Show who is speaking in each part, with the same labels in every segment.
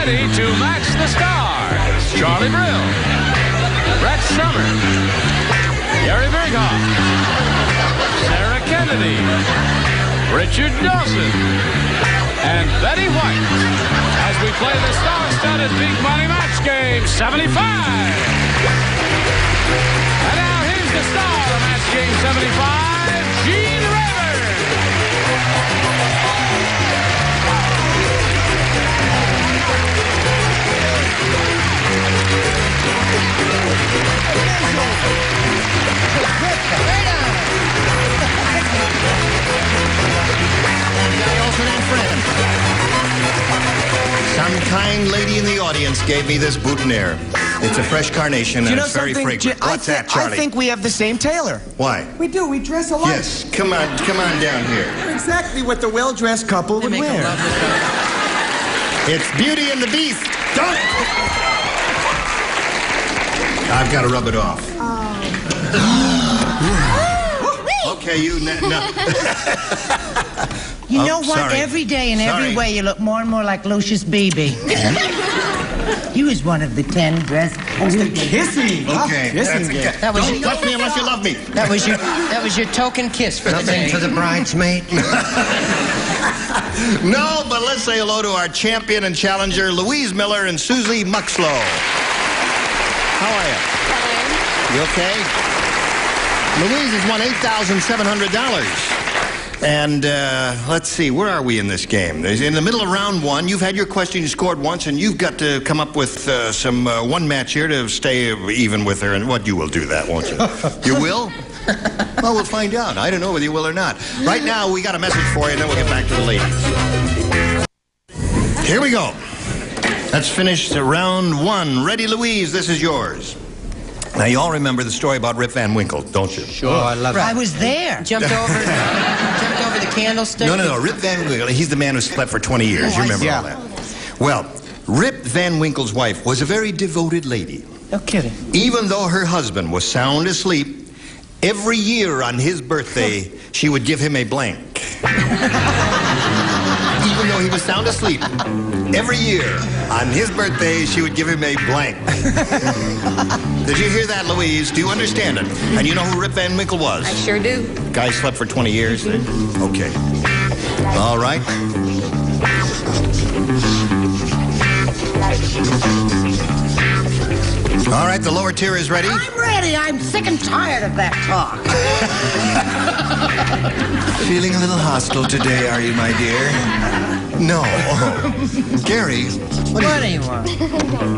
Speaker 1: ready to match the stars. Charlie Brill, Brett Somers, Gary Berghoff, Sarah Kennedy, Richard Dawson, and Betty White as we play the star-studded Big Money Match Game 75. And now here's the star of Match Game 75, Gene Rayburn.
Speaker 2: Some kind lady in the audience gave me this boutonniere. It's a fresh carnation and it's very fragrant. What's that, Charlie?
Speaker 3: I think we have the same tailor.
Speaker 2: Why?
Speaker 3: We do. We dress alike.
Speaker 2: Yes. Come on down here.
Speaker 3: Exactly what the well-dressed couple would wear.
Speaker 2: It's Beauty and the Beast. Don't! I've got to rub it off. Okay, you...
Speaker 4: You know what?
Speaker 2: Sorry.
Speaker 4: Every day and every way you look more and more like Lucius Beebe. He was one of the 10 dressed.
Speaker 3: Kiss me.
Speaker 2: Okay.
Speaker 4: That was
Speaker 2: Don't touch me unless you love me.
Speaker 4: That was your token kiss for the day.
Speaker 5: Nothing for the bridesmaid.
Speaker 2: No, but let's say hello to our champion and challenger, Louise Miller and Susie Muxlow. How are you? Fine. You okay? Louise has won $8,700. And let's see, where are we in this game? In the middle of round one, you've had your question, you scored once, and you've got to come up with some one match here to stay even with her. And what, you will do that, won't you? You will? Well, we'll find out. I don't know whether you will or not. Right now, we got a message for you, and then we'll get back to the ladies. Here we go. Let's finish round one. Ready, Louise? This is yours. Now, you all remember the story about Rip Van Winkle, don't you?
Speaker 5: Sure, I love it.
Speaker 4: I was there. Jumped over the candlestick.
Speaker 2: No. Rip Van Winkle, he's the man who slept for 20 years. You remember all that? Well, Rip Van Winkle's wife was a very devoted lady.
Speaker 3: No kidding.
Speaker 2: Even though her husband was sound asleep, every year on his birthday, she would give him a blank. Even though he was sound asleep, every year on his birthday, she would give him a blank. Did you hear that, Louise? Do you understand it? And you know who Rip Van Winkle was?
Speaker 6: I sure do.
Speaker 2: Guy slept for 20 years. Okay. All right. All right, the lower tier is ready.
Speaker 4: I'm ready. I'm sick and tired of that talk.
Speaker 2: Feeling a little hostile today, are you, my dear? No. Gary,
Speaker 4: What do you want?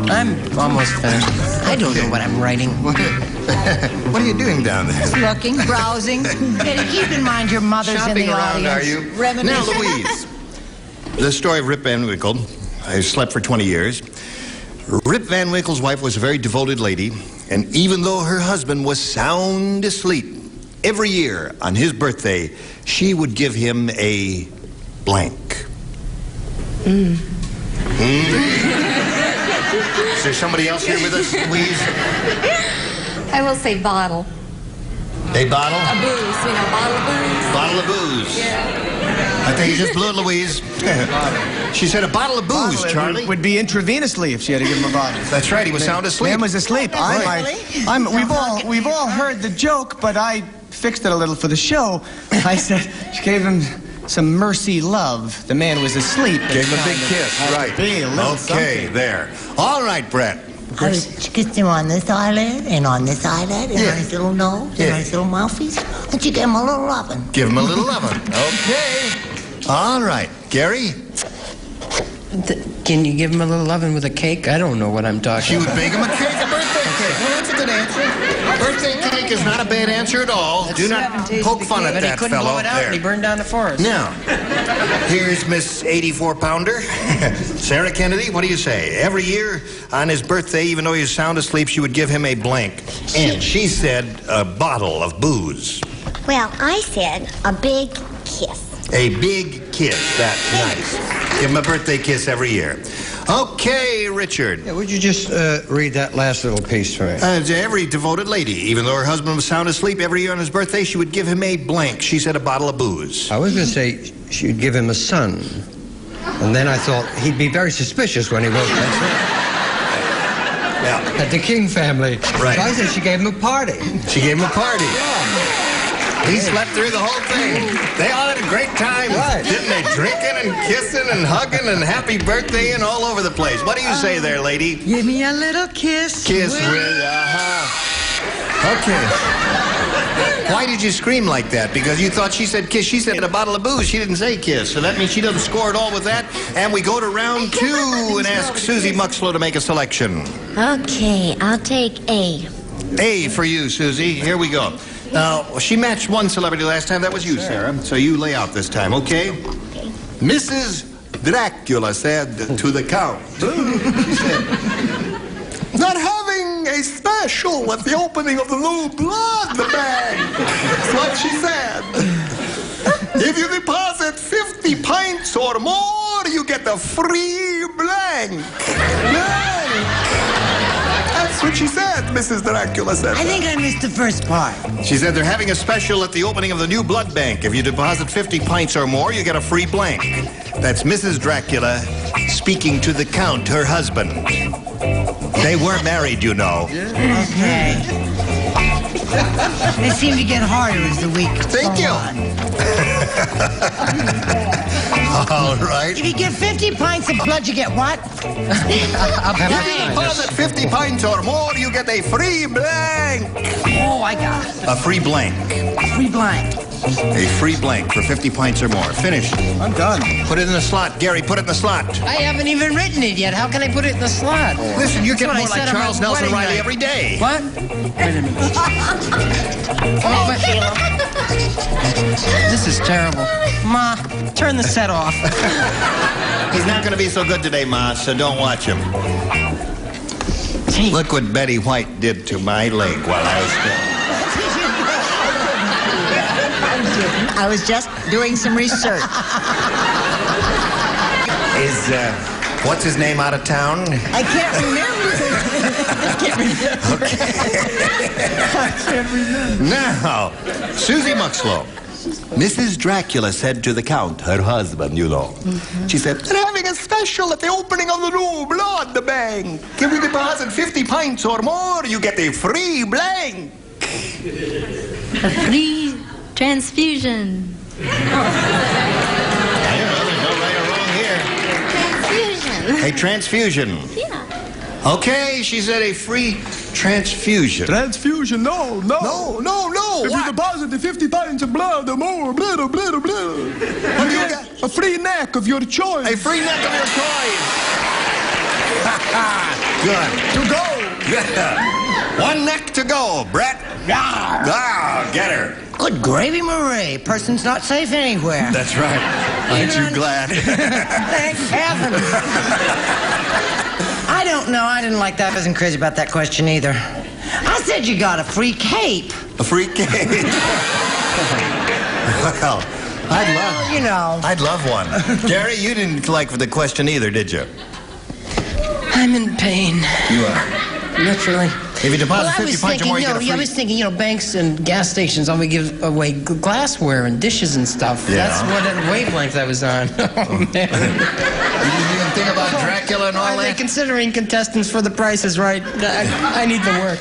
Speaker 4: I'm almost finished. I don't know what I'm writing.
Speaker 2: what are you doing down there?
Speaker 4: Looking, browsing. Betty, keep in mind your mother's
Speaker 2: Shopping
Speaker 4: in the
Speaker 2: around,
Speaker 4: audience.
Speaker 2: are you?
Speaker 4: Reminiscing.
Speaker 2: Now, Louise, the story of Rip Van Winkle. I slept for 20 years. Rip Van Winkle's wife was a very devoted lady, and even though her husband was sound asleep, every year on his birthday, she would give him a blank. Is there somebody else here with us, Louise?
Speaker 6: I will say bottle.
Speaker 2: A bottle?
Speaker 6: A booze, bottle of booze.
Speaker 2: Bottle of booze.
Speaker 6: Yeah.
Speaker 2: I think you just blew it, Louise. She said a bottle of booze, Charlie.
Speaker 3: Would be intravenously if she had to give him a bottle.
Speaker 2: That's right, he was sound asleep.
Speaker 3: Man was asleep. We've all heard the joke, but I fixed it a little for the show. I said she gave him some mercy love. The man was asleep.
Speaker 2: Gave him a big kiss, right. Okay, there. All right, Brett.
Speaker 4: She kissed him on this eyelid and on this eyelid and on his little nose and on his little mouthpiece. And she gave him a little lovin'.
Speaker 2: Give him a little lovin'. Okay. All right. Gary?
Speaker 5: Can you give him a little loving with a cake? I don't know what I'm talking
Speaker 2: She would
Speaker 5: about.
Speaker 2: bake him a cake, a birthday cake. Well, that's a good answer. Birthday cake is not a bad answer at all. Do not poke fun at
Speaker 5: But he
Speaker 2: that
Speaker 5: couldn't
Speaker 2: fellow
Speaker 5: blow it out
Speaker 2: there.
Speaker 5: and he burned down the forest.
Speaker 2: Now, here's Miss 84-pounder, Sarah Kennedy. What do you say? Every year on his birthday, even though he was sound asleep, she would give him a blank. And she said a bottle of booze.
Speaker 7: Well, I said a big kiss.
Speaker 2: A big kiss. That's nice. Give him a birthday kiss every year. Okay, Richard.
Speaker 5: Yeah, would you just read that last little piece for me?
Speaker 2: Every devoted lady, even though her husband was sound asleep, every year on his birthday, she would give him a blank. She said a bottle of booze.
Speaker 5: I was going to say she'd give him a son. And then I thought he'd be very suspicious when he wrote that.
Speaker 2: Yeah.
Speaker 5: At the King family.
Speaker 2: Right.
Speaker 5: So I said she gave him a party.
Speaker 2: She gave him a party. He slept through the whole thing. They all had a great time,
Speaker 5: Right.
Speaker 2: didn't they? Drinking and kissing and hugging and happy birthday and all over the place. What do you say there, lady?
Speaker 8: Give me a little kiss.
Speaker 2: Kiss with, Okay. Why did you scream like that? Because you thought she said kiss. She said a bottle of booze. She didn't say kiss. So that means she doesn't score at all with that. And we go to round 2 and ask Susie Muxlow to make a selection.
Speaker 7: Okay, I'll take A.
Speaker 2: A for you, Susie. Here we go. Now, she matched one celebrity last time. That was you, Sarah. So you lay out this time, okay? Mrs. Dracula said to the Count. She said, not having a special at the opening of the new blood bank. That's what she said. If you deposit 50 pints or more, you get a free blank. That's what she said, Mrs. Dracula said.
Speaker 8: I think I missed the first part.
Speaker 2: She said they're having a special at the opening of the new blood bank. If you deposit 50 pints or more, you get a free blank. That's Mrs. Dracula speaking to the Count, her husband. They were married, you know.
Speaker 8: Okay. They seem to get harder as the week goes
Speaker 2: Thank you.
Speaker 8: on.
Speaker 2: All right.
Speaker 8: If you get 50 pints of blood, you get what?
Speaker 2: If you deposit 50 pints or more, you get a free blank.
Speaker 8: Oh, I got it.
Speaker 2: A free blank.
Speaker 8: Free blank.
Speaker 2: A free blank for 50 pints or more. Finished.
Speaker 3: I'm done.
Speaker 2: Put it in the slot. Gary, put it in the slot.
Speaker 5: I haven't even written it yet. How can I put it in the slot?
Speaker 2: Listen, you're getting
Speaker 5: That's
Speaker 2: more
Speaker 5: what I
Speaker 2: like
Speaker 5: said on
Speaker 2: Charles
Speaker 5: my
Speaker 2: Nelson
Speaker 5: wedding
Speaker 2: Riley
Speaker 5: night.
Speaker 2: every day.
Speaker 5: What? Wait a minute. This is terrible. Ma, turn the set off.
Speaker 2: He's not going to be so good today, Ma, so don't watch him. Look what Betty White did to my leg while I was still.
Speaker 8: I was just doing some research.
Speaker 2: Is, what's his name out of town?
Speaker 8: I can't remember.
Speaker 2: Now, Susie Muxlow. Mrs. Dracula said to the Count, her husband, you know. She said, they're having a special at the opening of the new blood bank. If you deposit 50 pints or more, you get a free blank.
Speaker 6: A free transfusion.
Speaker 2: I don't know, there's no right or wrong here.
Speaker 6: Transfusion.
Speaker 2: A transfusion.
Speaker 6: Yeah.
Speaker 2: Okay, she said a free transfusion.
Speaker 3: Transfusion, no.
Speaker 2: No.
Speaker 3: If
Speaker 2: What?
Speaker 3: you deposit the 50 pints of blood or more, blah.
Speaker 2: What do you got?
Speaker 3: A free neck of your choice.
Speaker 2: A free neck of your choice. Good.
Speaker 3: To go.
Speaker 2: Yeah. One neck to go, Brett. Ah, get her.
Speaker 8: Good gravy, Marie. Person's not safe anywhere.
Speaker 2: That's right. Aren't you glad?
Speaker 8: Thank heaven. I don't know. I didn't like that. I wasn't crazy about that question either. I said you got a free cape.
Speaker 2: A free cake. Well, I'd love one. Gary, you didn't like the question either, did you?
Speaker 5: I'm in pain.
Speaker 2: You are.
Speaker 5: Literally.
Speaker 2: If you deposit
Speaker 5: Well, I
Speaker 2: 50
Speaker 5: was
Speaker 2: pints or more, you get a free...
Speaker 5: I was thinking, banks and gas stations always give away glassware and dishes and stuff.
Speaker 2: Yeah.
Speaker 5: That's what wavelength I was on. Oh, man.
Speaker 2: You didn't even think about Dracula and all
Speaker 5: Are they
Speaker 2: that?
Speaker 5: considering contestants for The Price is Right? I need the work.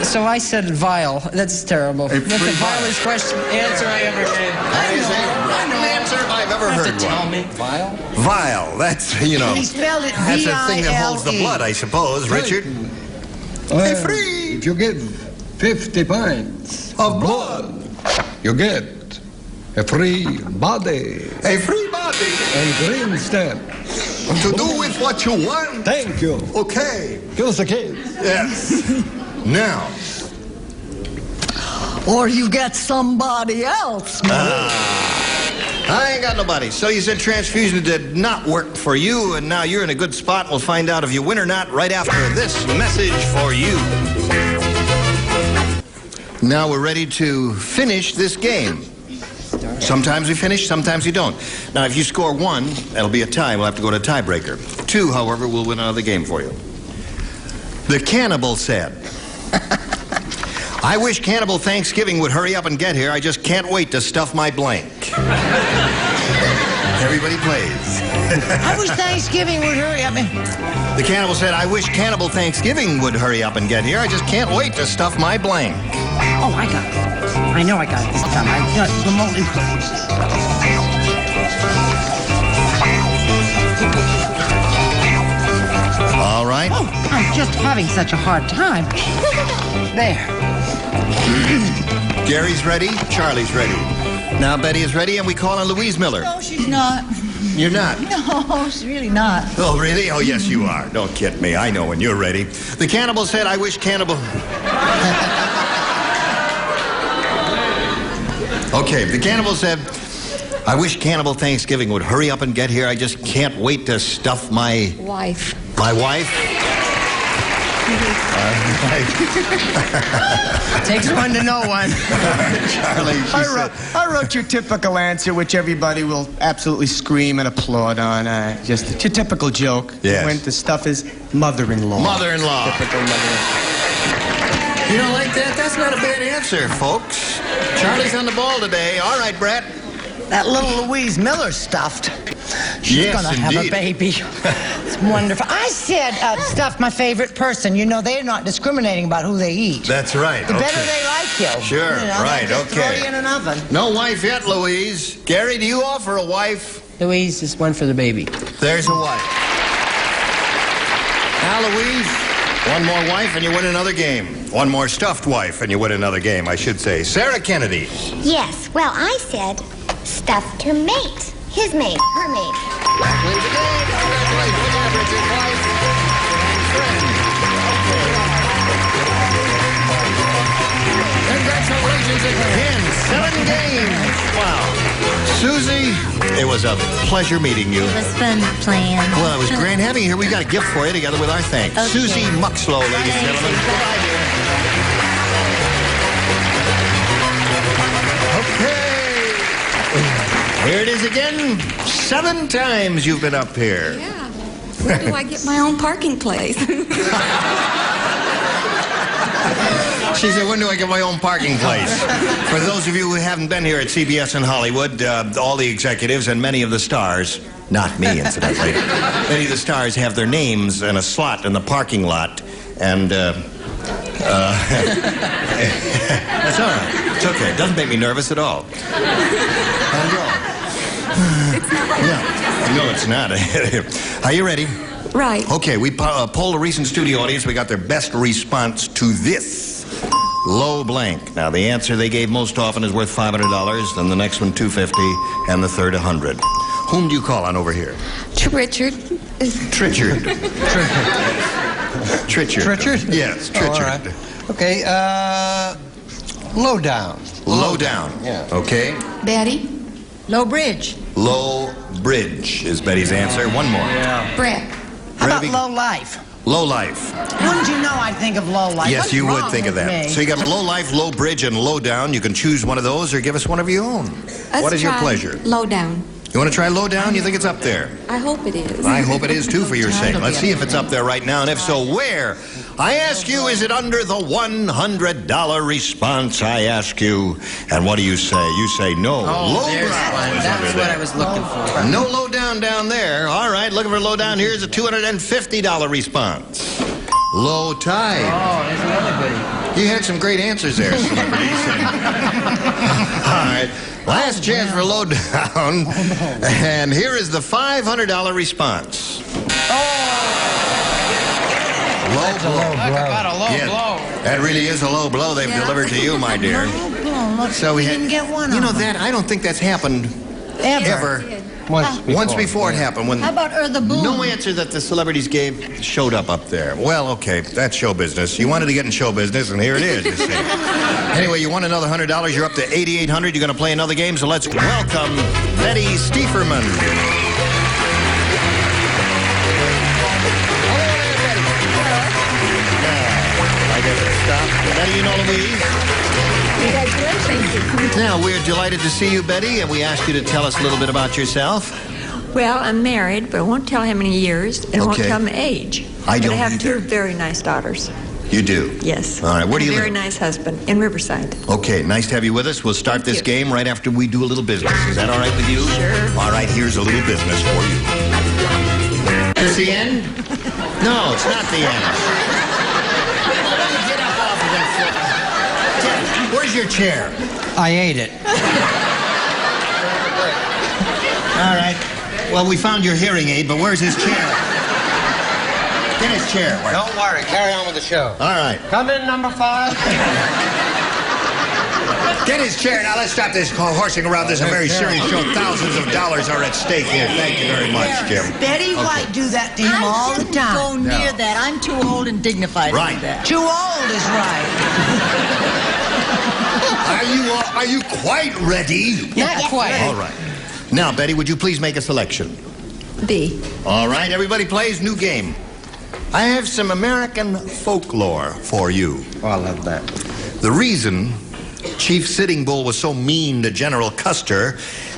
Speaker 5: So I said vile. That's terrible. That's the vilest answer I ever gave.
Speaker 2: That is a random answer if I've ever heard
Speaker 5: Tell
Speaker 2: one.
Speaker 5: me. Vile?
Speaker 2: Vile. That's,
Speaker 8: He spelled it
Speaker 2: that's the thing that holds the
Speaker 8: V-I-L-E.
Speaker 2: blood, I suppose, Richard. Free
Speaker 5: If you give 50 pints
Speaker 2: of blood.
Speaker 5: you get a free body
Speaker 2: A free body
Speaker 5: and green stamp.
Speaker 2: to do with what you want.
Speaker 5: Thank you.
Speaker 2: Okay.
Speaker 5: Give us a kiss.
Speaker 2: Yes. Now,
Speaker 8: Or you get somebody else.
Speaker 2: I ain't got nobody. So you said transfusion did not work for you, and now you're in a good spot. We'll find out if you win or not right after this message for you. Now we're ready to finish this game. Sometimes we finish, sometimes we don't. Now, if you score 1, that'll be a tie. We'll have to go to a tiebreaker. 2, however, we'll win another game for you. The cannibal said, I wish Cannibal Thanksgiving would hurry up and get here. I just can't wait to stuff my blank. Everybody plays.
Speaker 8: I wish Thanksgiving would hurry up and...
Speaker 2: The cannibal said, I wish Cannibal Thanksgiving would hurry up and get here. I just can't wait to stuff my blank.
Speaker 8: Oh, I got it. I know I got it this time.
Speaker 2: All right.
Speaker 8: Oh, I'm just having such a hard time. There.
Speaker 2: Gary's ready. Charlie's ready. Now Betty is ready, and we call on Louise Miller.
Speaker 9: No, she's not.
Speaker 2: You're not?
Speaker 9: No, she's really not.
Speaker 2: Oh, really? Oh, yes, you are. Don't kid me. I know when you're ready. The cannibal said, I wish Cannibal... Okay, the cannibal said, I wish Cannibal Thanksgiving would hurry up and get here. I just can't wait to stuff my...
Speaker 9: Wife.
Speaker 2: My wife?
Speaker 3: Takes one to know one.
Speaker 2: Charlie,
Speaker 3: I wrote your typical answer, which everybody will absolutely scream and applaud on. Just your typical joke.
Speaker 2: Yes.
Speaker 3: When the stuff is mother-in-law.
Speaker 2: Mother-in-law.
Speaker 3: Typical mother-in-law.
Speaker 2: You don't like that? That's not a bad answer, folks. Charlie's on the ball today. All right, Brett.
Speaker 8: That little Louise Miller stuffed. She's
Speaker 2: Yes,
Speaker 8: gonna have a
Speaker 2: indeed.
Speaker 8: baby. It's wonderful. I said stuff my favorite person. You know, they're not discriminating about who they eat.
Speaker 2: That's right.
Speaker 8: The
Speaker 2: Okay.
Speaker 8: better they like you.
Speaker 2: Sure,
Speaker 8: You know,
Speaker 2: right,
Speaker 8: they'll just
Speaker 2: okay.
Speaker 8: Throw you in an oven.
Speaker 2: No wife yet, Louise. Gary, do you offer a wife?
Speaker 5: Louise, this one for the baby.
Speaker 2: There's a wife. Now, Louise, one more wife and you win another game. One more stuffed wife and you win another game, I should say. Sarah Kennedy.
Speaker 6: Yes, well, I said stuffed her mate. His mate, her mate.
Speaker 2: That wins the game. Congratulations, Average, wife and friend. Congratulations again. 7 games. Wow. Susie, it was a pleasure meeting you.
Speaker 6: It was fun playing.
Speaker 2: Well, it was great having you here. We've got a gift for you together with our thanks.
Speaker 6: Okay.
Speaker 2: Susie Muxlow, ladies and gentlemen. Goodbye, dear. Okay. Here it is again. 7 times you've been up here.
Speaker 9: Yeah. Where do I get my own parking place?
Speaker 2: She said, when do I get my own parking place? For those of you who haven't been here at CBS in Hollywood, all the executives and many of the stars, not me, incidentally, many of the stars have their names in a slot in the parking lot. And, that's all right. It's okay. It doesn't make me nervous at all. No, it's not. Are you ready?
Speaker 9: Right.
Speaker 2: Okay, we polled a recent studio audience. We got their best response to this. Low blank. Now, the answer they gave most often is worth $500, then the next one $250, and the third $100. Whom do you call on over here?
Speaker 9: To Richard.
Speaker 2: Tritchard. Tritchard.
Speaker 10: Tritchard?
Speaker 2: Yes,
Speaker 10: Oh, all
Speaker 2: Tritchard.
Speaker 10: right. Okay, low down.
Speaker 2: Low down.
Speaker 10: Yeah.
Speaker 2: Okay.
Speaker 9: Betty.
Speaker 7: Low bridge.
Speaker 2: Low bridge is Betty's answer. One more.
Speaker 9: Brett.
Speaker 8: How about
Speaker 2: Ready?
Speaker 8: low life?
Speaker 2: Low life.
Speaker 8: Wouldn't you know I'd think of low life?
Speaker 2: Yes,
Speaker 8: What's
Speaker 2: you would
Speaker 8: wrong
Speaker 2: think of
Speaker 8: with
Speaker 2: that.
Speaker 8: me?
Speaker 2: So you got low life, low bridge, and low down. You can choose one of those or give us one of your own. What is your pleasure?
Speaker 9: Low down.
Speaker 2: You want to try low down? You think it's up there?
Speaker 9: I hope it is.
Speaker 2: I hope it is too for your sake. Let's see if it's up there right now, and if so, where? I ask you, is it under the $100 response? I ask you, and what do you say? You say no. Low
Speaker 5: There's
Speaker 2: brow
Speaker 5: one.
Speaker 2: is
Speaker 5: That
Speaker 2: under
Speaker 5: was what
Speaker 2: there.
Speaker 5: I was looking for.
Speaker 2: No low down down there. All right, looking for low down. Here's a $250 response. Low tide.
Speaker 5: Oh, there's another goodie.
Speaker 2: You had some great answers there, celebrities. All right. Last chance for low down. And here is the $500 response. Low blow.
Speaker 5: About a low
Speaker 2: Yeah,
Speaker 5: blow.
Speaker 2: that really is a low blow they've delivered to you, my dear. So we
Speaker 8: didn't get one
Speaker 2: You
Speaker 8: of
Speaker 2: know
Speaker 8: them.
Speaker 2: that I don't think that's happened ever. Once before it happened when
Speaker 7: How about the boom?
Speaker 2: no answer that the celebrities gave showed up there. Well, okay, that's show business. You wanted to get in show business, and here it is. You see. Anyway, you won another $100. You're up to $8,800. You're going to play another game, so let's welcome Betty Stieferman. I guess it stopped. Betty, you know Louise?
Speaker 6: Congratulations.
Speaker 2: Now, we're delighted to see you, Betty, and we ask you to tell us a little bit about yourself.
Speaker 11: Well, I'm married, but I won't tell how many years, and I won't
Speaker 2: Okay.
Speaker 11: tell my age.
Speaker 2: I don't
Speaker 11: But I have
Speaker 2: either.
Speaker 11: 2 very nice daughters.
Speaker 2: You do?
Speaker 11: Yes.
Speaker 2: All right, where do you
Speaker 11: A very
Speaker 2: live?
Speaker 11: nice husband in Riverside.
Speaker 2: Okay, nice to have you with us. We'll start this game right after we do a little business. Is that all right with you?
Speaker 11: Sure.
Speaker 2: All right, here's a little business for you. It's the end? No, it's not the end. Get up off of that floor. Where's your chair?
Speaker 10: I ate it.
Speaker 2: All right. Well, we found your hearing aid, but where's his chair? Get his chair.
Speaker 10: Don't worry. Carry on with the show.
Speaker 2: All right.
Speaker 10: Come in, number 5.
Speaker 2: Get his chair. Now, let's stop this horsing around. This is a very serious show. Thousands of dollars are at stake here. Thank you very much, Jim.
Speaker 8: Betty White do that to him all the time.
Speaker 7: Go near that. I'm too old and dignified to
Speaker 2: Right.
Speaker 7: do that.
Speaker 8: Too old is right.
Speaker 2: Are you quite ready?
Speaker 5: Not quite.
Speaker 2: All right. Now, Betty, would you please make a selection?
Speaker 11: B.
Speaker 2: All right, everybody plays. New game. I have some American folklore for you.
Speaker 10: Oh, I love that.
Speaker 2: The reason Chief Sitting Bull was so mean to General Custer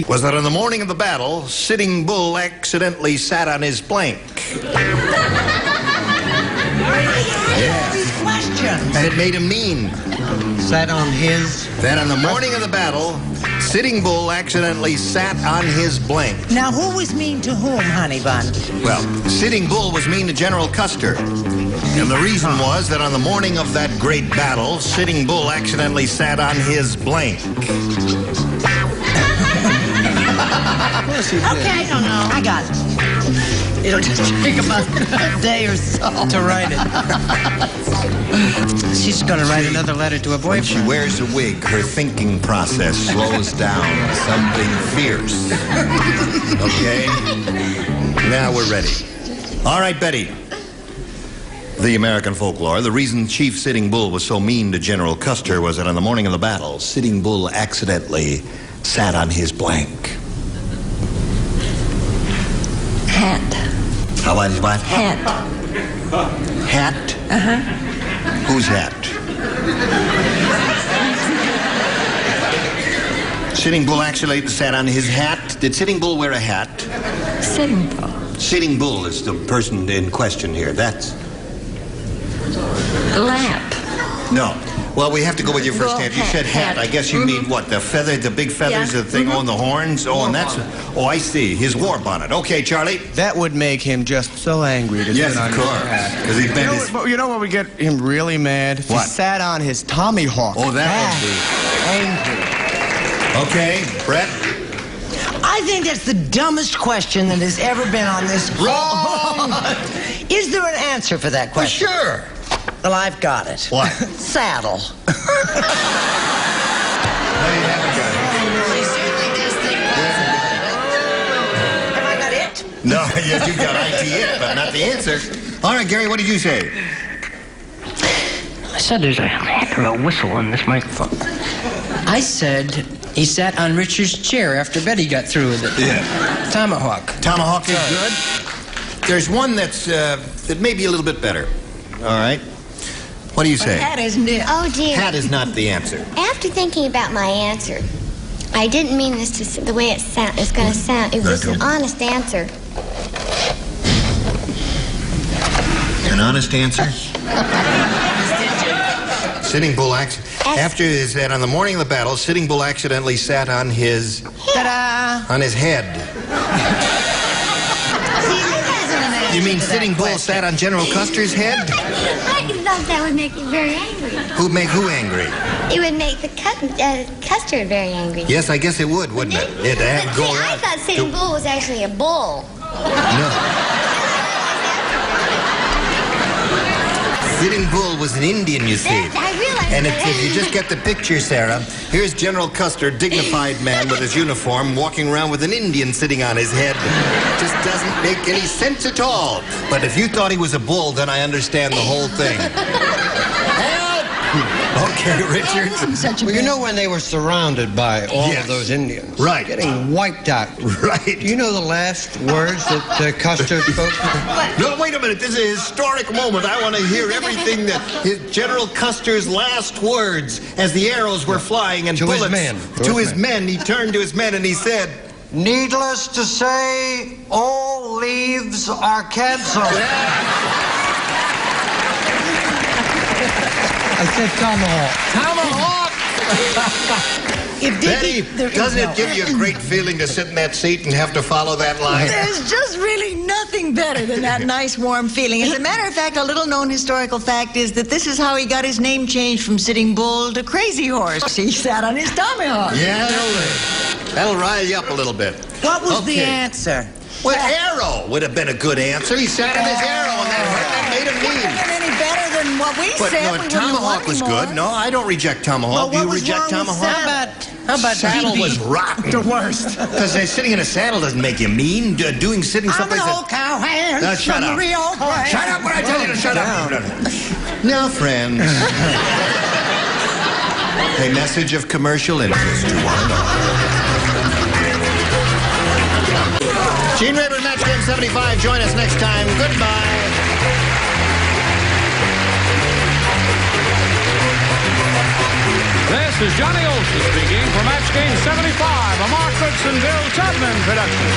Speaker 2: was that on the morning of the battle, Sitting Bull accidentally sat on his blank.
Speaker 8: These questions.
Speaker 2: And it made him mean.
Speaker 10: Sat on his...
Speaker 2: That on the morning of the battle, Sitting Bull accidentally sat on his blank.
Speaker 8: Now, who was mean to whom, honey bun?
Speaker 2: Well, Sitting Bull was mean to General Custer. And the reason was that on the morning of that great battle, Sitting Bull accidentally sat on his blank.
Speaker 8: Okay, I got it. It'll just take about a day or so
Speaker 5: To write it. She's going to write another letter to a
Speaker 2: When she
Speaker 5: boyfriend.
Speaker 2: wears a wig, her thinking process slows down. Something fierce. Okay? Now we're ready. All right, Betty. The American folklore. The reason Chief Sitting Bull was so mean to General Custer was that on the morning of the battle, Sitting Bull accidentally sat on his blank.
Speaker 11: Hat.
Speaker 2: How about his what?
Speaker 11: Hat.
Speaker 2: Hat?
Speaker 11: Uh-huh.
Speaker 2: Whose hat? Sitting Bull actually sat on his hat. Did Sitting Bull wear a hat?
Speaker 11: Sitting Bull.
Speaker 2: Sitting Bull is the person in question here. That's...
Speaker 11: Lap.
Speaker 2: No. Well, we have to go with your first
Speaker 11: Well,
Speaker 2: answer. You said hat.
Speaker 11: hat.
Speaker 2: I guess you mean what? The feather, the big feathers,
Speaker 11: Yeah.
Speaker 2: the thing on the horns? Oh, and that's... Oh, I see. His war bonnet. Okay, Charlie.
Speaker 3: That would make him just so angry to
Speaker 2: Yes,
Speaker 3: sit on
Speaker 2: of
Speaker 3: his
Speaker 2: course.
Speaker 3: hat.
Speaker 2: Because he bent his...
Speaker 3: You know what would get him really mad? If
Speaker 2: What?
Speaker 3: he sat on his Tommy Hawk.
Speaker 2: Oh, that
Speaker 3: Angry.
Speaker 2: would be... Okay, Brett.
Speaker 8: I think that's the dumbest question that has ever been on this.
Speaker 2: Wrong!
Speaker 8: Is there an answer for that
Speaker 2: Well,
Speaker 8: question?
Speaker 2: sure.
Speaker 8: Well, I've got it.
Speaker 2: What?
Speaker 8: Saddle. Have I got it?
Speaker 2: No, yes, you got IT, but not the answer. All right, Gary, what did you say?
Speaker 5: I said there's a heck of a whistle on this microphone. I said he sat on Richard's chair after Betty got through with it.
Speaker 2: Yeah.
Speaker 5: Tomahawk.
Speaker 2: Tomahawk is good. There's one that's that may be a little bit better. All right. What do you say?
Speaker 7: Hat, isn't it?
Speaker 6: Oh, dear.
Speaker 2: Hat is not the answer.
Speaker 6: After thinking about my answer, I didn't mean this to the way it's going to sound. It was an honest answer.
Speaker 2: An honest answer? Sitting Bull after his head on the morning of the battle, Sitting Bull accidentally sat on his
Speaker 8: Ta-da!
Speaker 2: on his head. You mean Sitting Bull sat on General Custer's head?
Speaker 6: I thought that would make you very angry.
Speaker 2: Who'd make who angry?
Speaker 6: It would make the custard very angry.
Speaker 2: Yes, I guess it would, wouldn't it? It'd have to
Speaker 6: But
Speaker 2: go
Speaker 6: see, I
Speaker 2: around.
Speaker 6: thought Sitting Bull was actually a bull.
Speaker 2: No. Sitting Bull was an Indian, you see.
Speaker 6: Yes, I realize
Speaker 2: And
Speaker 6: that.
Speaker 2: if you just get the picture, Sarah, here's General Custer, dignified man with his uniform, walking around with an Indian sitting on his head. Just doesn't make any sense at all. But if you thought he was a bull, then I understand the whole thing. Okay, Richard.
Speaker 10: Well, you know when they were surrounded by all
Speaker 2: Yes.
Speaker 10: of those Indians?
Speaker 2: Right.
Speaker 10: Getting wiped out.
Speaker 2: Right.
Speaker 10: Do you know the last words that Custer spoke?
Speaker 2: No, wait a minute. This is a historic moment. I want to hear everything that General Custer's last words as the arrows were flying and
Speaker 10: To his
Speaker 2: bullets.
Speaker 10: men.
Speaker 2: To his men. He turned to his men and he said,
Speaker 10: Needless to say, all leaves are canceled. I said tomahawk.
Speaker 2: Tomahawk!
Speaker 8: if
Speaker 2: Betty,
Speaker 8: Dickie... there is
Speaker 2: doesn't
Speaker 8: no-
Speaker 2: it give you a great feeling to sit in that seat and have to follow that line?
Speaker 7: There's just really nothing better than that nice, warm feeling. As a matter of fact, a little-known historical fact is that this is how he got his name changed from Sitting Bull to Crazy Horse. He sat on his tomahawk.
Speaker 2: Yeah, that'll rile you up a little bit.
Speaker 8: What was the
Speaker 2: Okay.
Speaker 8: answer?
Speaker 2: Well, arrow would have been a good answer. He sat on his arrow, and that made him
Speaker 7: It wouldn't
Speaker 2: mean.
Speaker 7: have been any better than what we
Speaker 2: But
Speaker 7: said.
Speaker 2: no,
Speaker 7: We wouldn't have
Speaker 2: tomahawk
Speaker 7: won
Speaker 2: was
Speaker 7: anymore.
Speaker 2: good. No, I don't reject tomahawk. Do you reject tomahawk?
Speaker 8: How about
Speaker 2: Saddle
Speaker 8: DB?
Speaker 2: was rotten.
Speaker 3: The worst.
Speaker 2: Because sitting in a saddle doesn't make you mean. Sitting
Speaker 8: I'm
Speaker 2: someplace.
Speaker 8: an old cowhand.
Speaker 2: No, shut
Speaker 8: from
Speaker 2: up.
Speaker 8: the Rio Grande.
Speaker 2: Shut up when I tell you to shut up. Now, friends. A message of commercial interest to one and all. Gene Rayburn, Match Game 75. Join us next time. Goodbye.
Speaker 1: This is Johnny Olson speaking for Match Game 75, a Mark Goodson, Bill Tubman production.